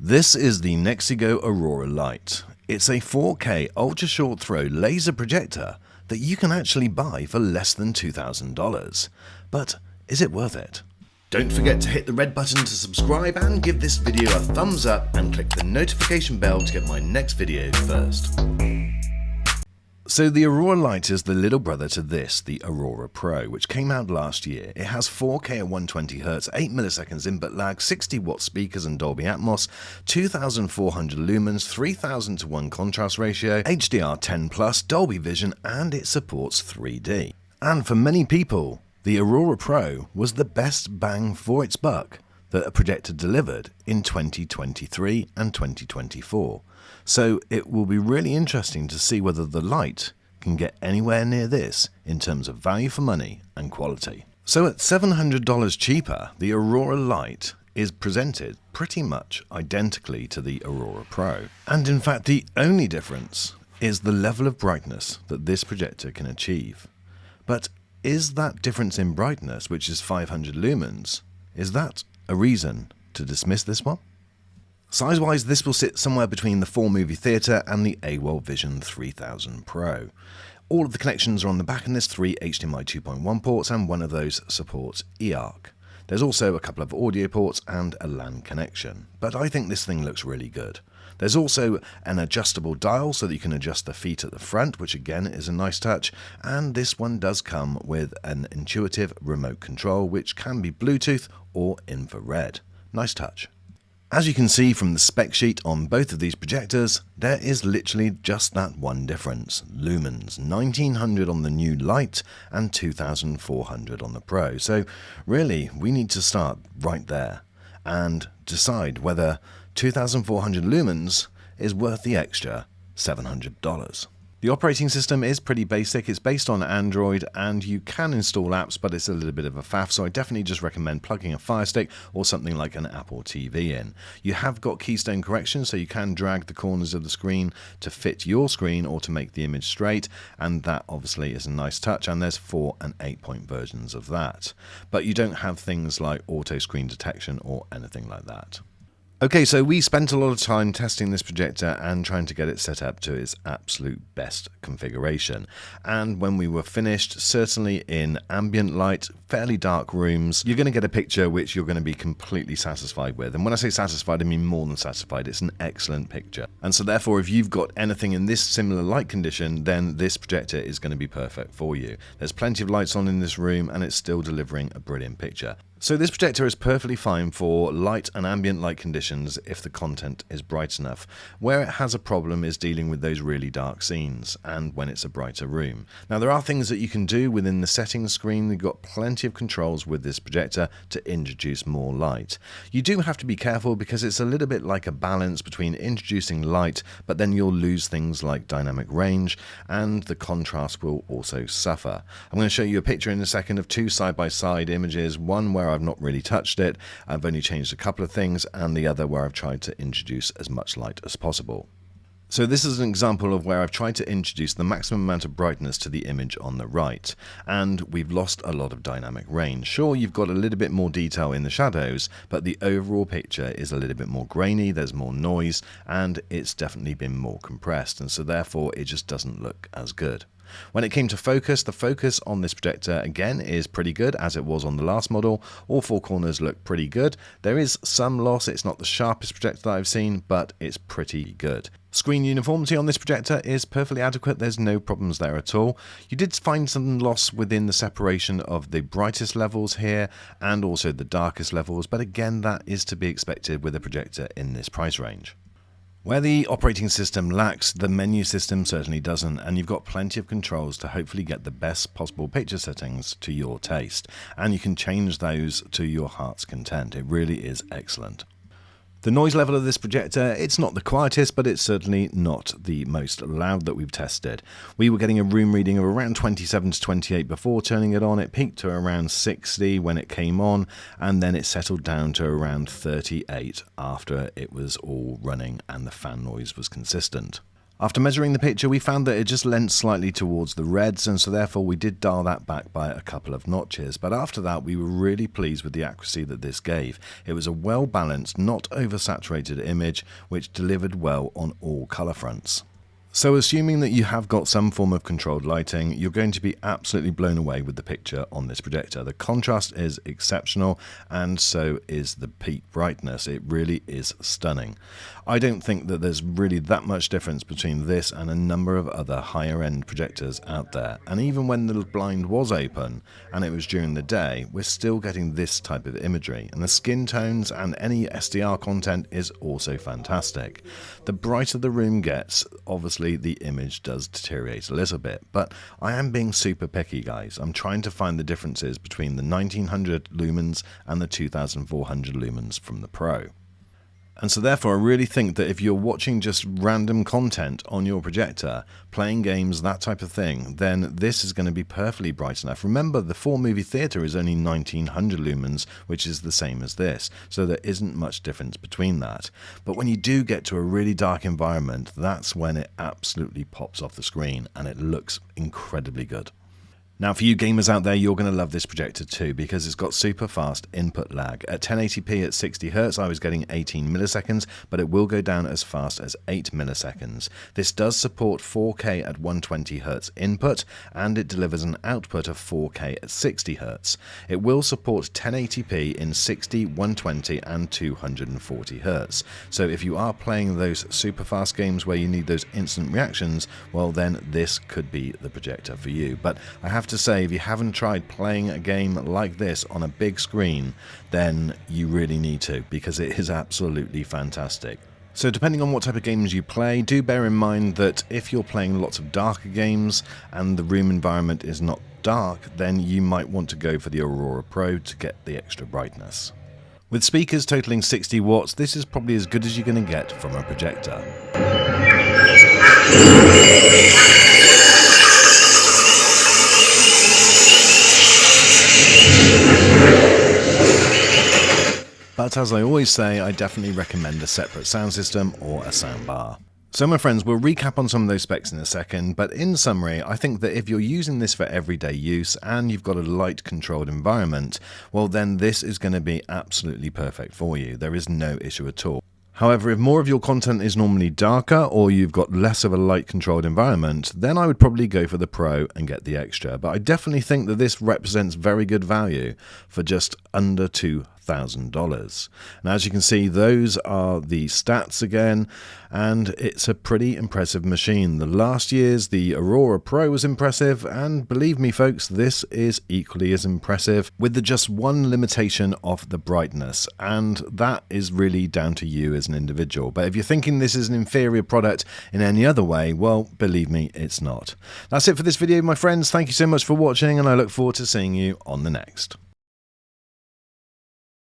This is the NEXIGO AURORA Lite. It's a 4K ultra short throw laser projector that you can actually buy for less than $2,000. But is it worth it? Don't forget to hit the red button to subscribe and give this video a thumbs up and click the notification bell to get my next video first. So the Aurora Lite is the little brother to this, the Aurora Pro, which came out last year. It has 4K at 120Hz, 8 milliseconds input lag, 60 watt speakers and Dolby Atmos, 2400 lumens, 3000 to 1 contrast ratio, HDR10+, Dolby Vision, and it supports 3D. And for many people, the Aurora Pro was the best bang for its buck that a projector delivered in 2023 and 2024. So it will be really interesting to see whether the Lite can get anywhere near this in terms of value for money and quality. So at $700 cheaper, the Aurora Lite is presented pretty much identically to the Aurora Pro. And in fact, the only difference is the level of brightness that this projector can achieve. But is that difference in brightness, which is 500 lumens, is that a reason to dismiss this one? Size-wise, this will sit somewhere between the 4-movie theatre and the AWOL Vision 3000 Pro. All of the connections are on the back, and there's 3 HDMI 2.1 ports, and one of those supports eARC. There's also a couple of audio ports and a LAN connection, but I think this thing looks really good. There's also an adjustable dial so that you can adjust the feet at the front, which again is a nice touch, and this one does come with an intuitive remote control which can be Bluetooth or infrared. Nice touch. As you can see from the spec sheet on both of these projectors, there is literally just that one difference. Lumens, 1900 on the new Lite and 2400 on the Pro. So really, we need to start right there and decide whether 2400 lumens is worth the extra $700. The operating system is pretty basic. It's based on Android and you can install apps, but it's a little bit of a faff, so I definitely just recommend plugging a Fire Stick or something like an Apple TV in. You have got keystone correction, so you can drag the corners of the screen to fit your screen or to make the image straight, and that obviously is a nice touch, and there's 4 and 8-point versions of that. But you don't have things like auto screen detection or anything like that. Okay, so we spent a lot of time testing this projector and trying to get it set up to its absolute best configuration. And when we were finished, certainly in ambient light, fairly dark rooms, you're going to get a picture which you're going to be completely satisfied with. And when I say satisfied, I mean more than satisfied. It's an excellent picture. And so therefore, if you've got anything in this similar light condition, then this projector is going to be perfect for you. There's plenty of lights on in this room and it's still delivering a brilliant picture. So this projector is perfectly fine for light and ambient light conditions if the content is bright enough. Where it has a problem is dealing with those really dark scenes and when it's a brighter room. Now there are things that you can do within the settings screen. You've got plenty of controls with this projector to introduce more light. You do have to be careful because it's a little bit like a balance between introducing light, but then you'll lose things like dynamic range and the contrast will also suffer. I'm going to show you a picture in a second of 2 side-by-side images, one where I've not really touched it, I've only changed a couple of things, and the other where I've tried to introduce as much light as possible. So this is an example of where I've tried to introduce the maximum amount of brightness to the image on the right, and we've lost a lot of dynamic range. Sure, you've got a little bit more detail in the shadows, but the overall picture is a little bit more grainy, there's more noise, and it's definitely been more compressed, and so therefore it just doesn't look as good. When it came to focus, the focus on this projector again is pretty good as it was on the last model. All 4 corners look pretty good. There is some loss, it's not the sharpest projector that I've seen, but it's pretty good. Screen uniformity on this projector is perfectly adequate, there's no problems there at all. You did find some loss within the separation of the brightest levels here and also the darkest levels, but again that is to be expected with a projector in this price range. Where the operating system lacks, the menu system certainly doesn't, and you've got plenty of controls to hopefully get the best possible picture settings to your taste, and you can change those to your heart's content. It really is excellent. The noise level of this projector, it's not the quietest, but it's certainly not the most loud that we've tested. We were getting a room reading of around 27 to 28 before turning it on. It peaked to around 60 when it came on, and then it settled down to around 38 after it was all running and the fan noise was consistent. After measuring the picture, we found that it just lent slightly towards the reds, and so therefore we did dial that back by a couple of notches. But after that, we were really pleased with the accuracy that this gave. It was a well-balanced, not oversaturated image, which delivered well on all colour fronts. So assuming that you have got some form of controlled lighting, you're going to be absolutely blown away with the picture on this projector. The contrast is exceptional, and so is the peak brightness. It really is stunning. I don't think that there's really that much difference between this and a number of other higher end projectors out there. And even when the blind was open and it was during the day, we're still getting this type of imagery. And the skin tones and any SDR content is also fantastic. The brighter the room gets, obviously the image does deteriorate a little bit, but I am being super picky, guys. I'm trying to find the differences between the 1900 lumens and the 2400 lumens from the Pro. And so therefore I really think that if you're watching just random content on your projector, playing games, that type of thing, then this is going to be perfectly bright enough. Remember, the 4-movie theatre is only 1900 lumens, which is the same as this, so there isn't much difference between that. But when you do get to a really dark environment, that's when it absolutely pops off the screen and it looks incredibly good. Now for you gamers out there, you're going to love this projector too, because it's got super fast input lag. At 1080p at 60Hz I was getting 18 milliseconds, but it will go down as fast as 8 milliseconds. This does support 4K at 120Hz input, and it delivers an output of 4K at 60Hz. It will support 1080p in 60, 120 and 240Hz. So if you are playing those super fast games where you need those instant reactions, well then this could be the projector for you. But I have to say, if you haven't tried playing a game like this on a big screen, then you really need to, because it is absolutely fantastic. So depending on what type of games you play, do bear in mind that if you're playing lots of darker games and the room environment is not dark, then you might want to go for the Aurora Pro to get the extra brightness. With speakers totaling 60 watts, this is probably as good as you're going to get from a projector. But as I always say, I definitely recommend a separate sound system or a sound bar. So my friends, we'll recap on some of those specs in a second, but in summary, I think that if you're using this for everyday use and you've got a light controlled environment, well then this is going to be absolutely perfect for you. There is no issue at all. However, if more of your content is normally darker or you've got less of a light controlled environment, then I would probably go for the Pro and get the extra. But I definitely think that this represents very good value for just under $2,000. And as you can see, those are the stats again, and it's a pretty impressive machine. The last year's the Aurora Pro was impressive, and believe me folks, this is equally as impressive, with the just one limitation of the brightness, and that is really down to you as an individual. But if you're thinking this is an inferior product in any other way, well, believe me, it's not. That's it for this video, my friends. Thank you so much for watching, and I look forward to seeing you on the next.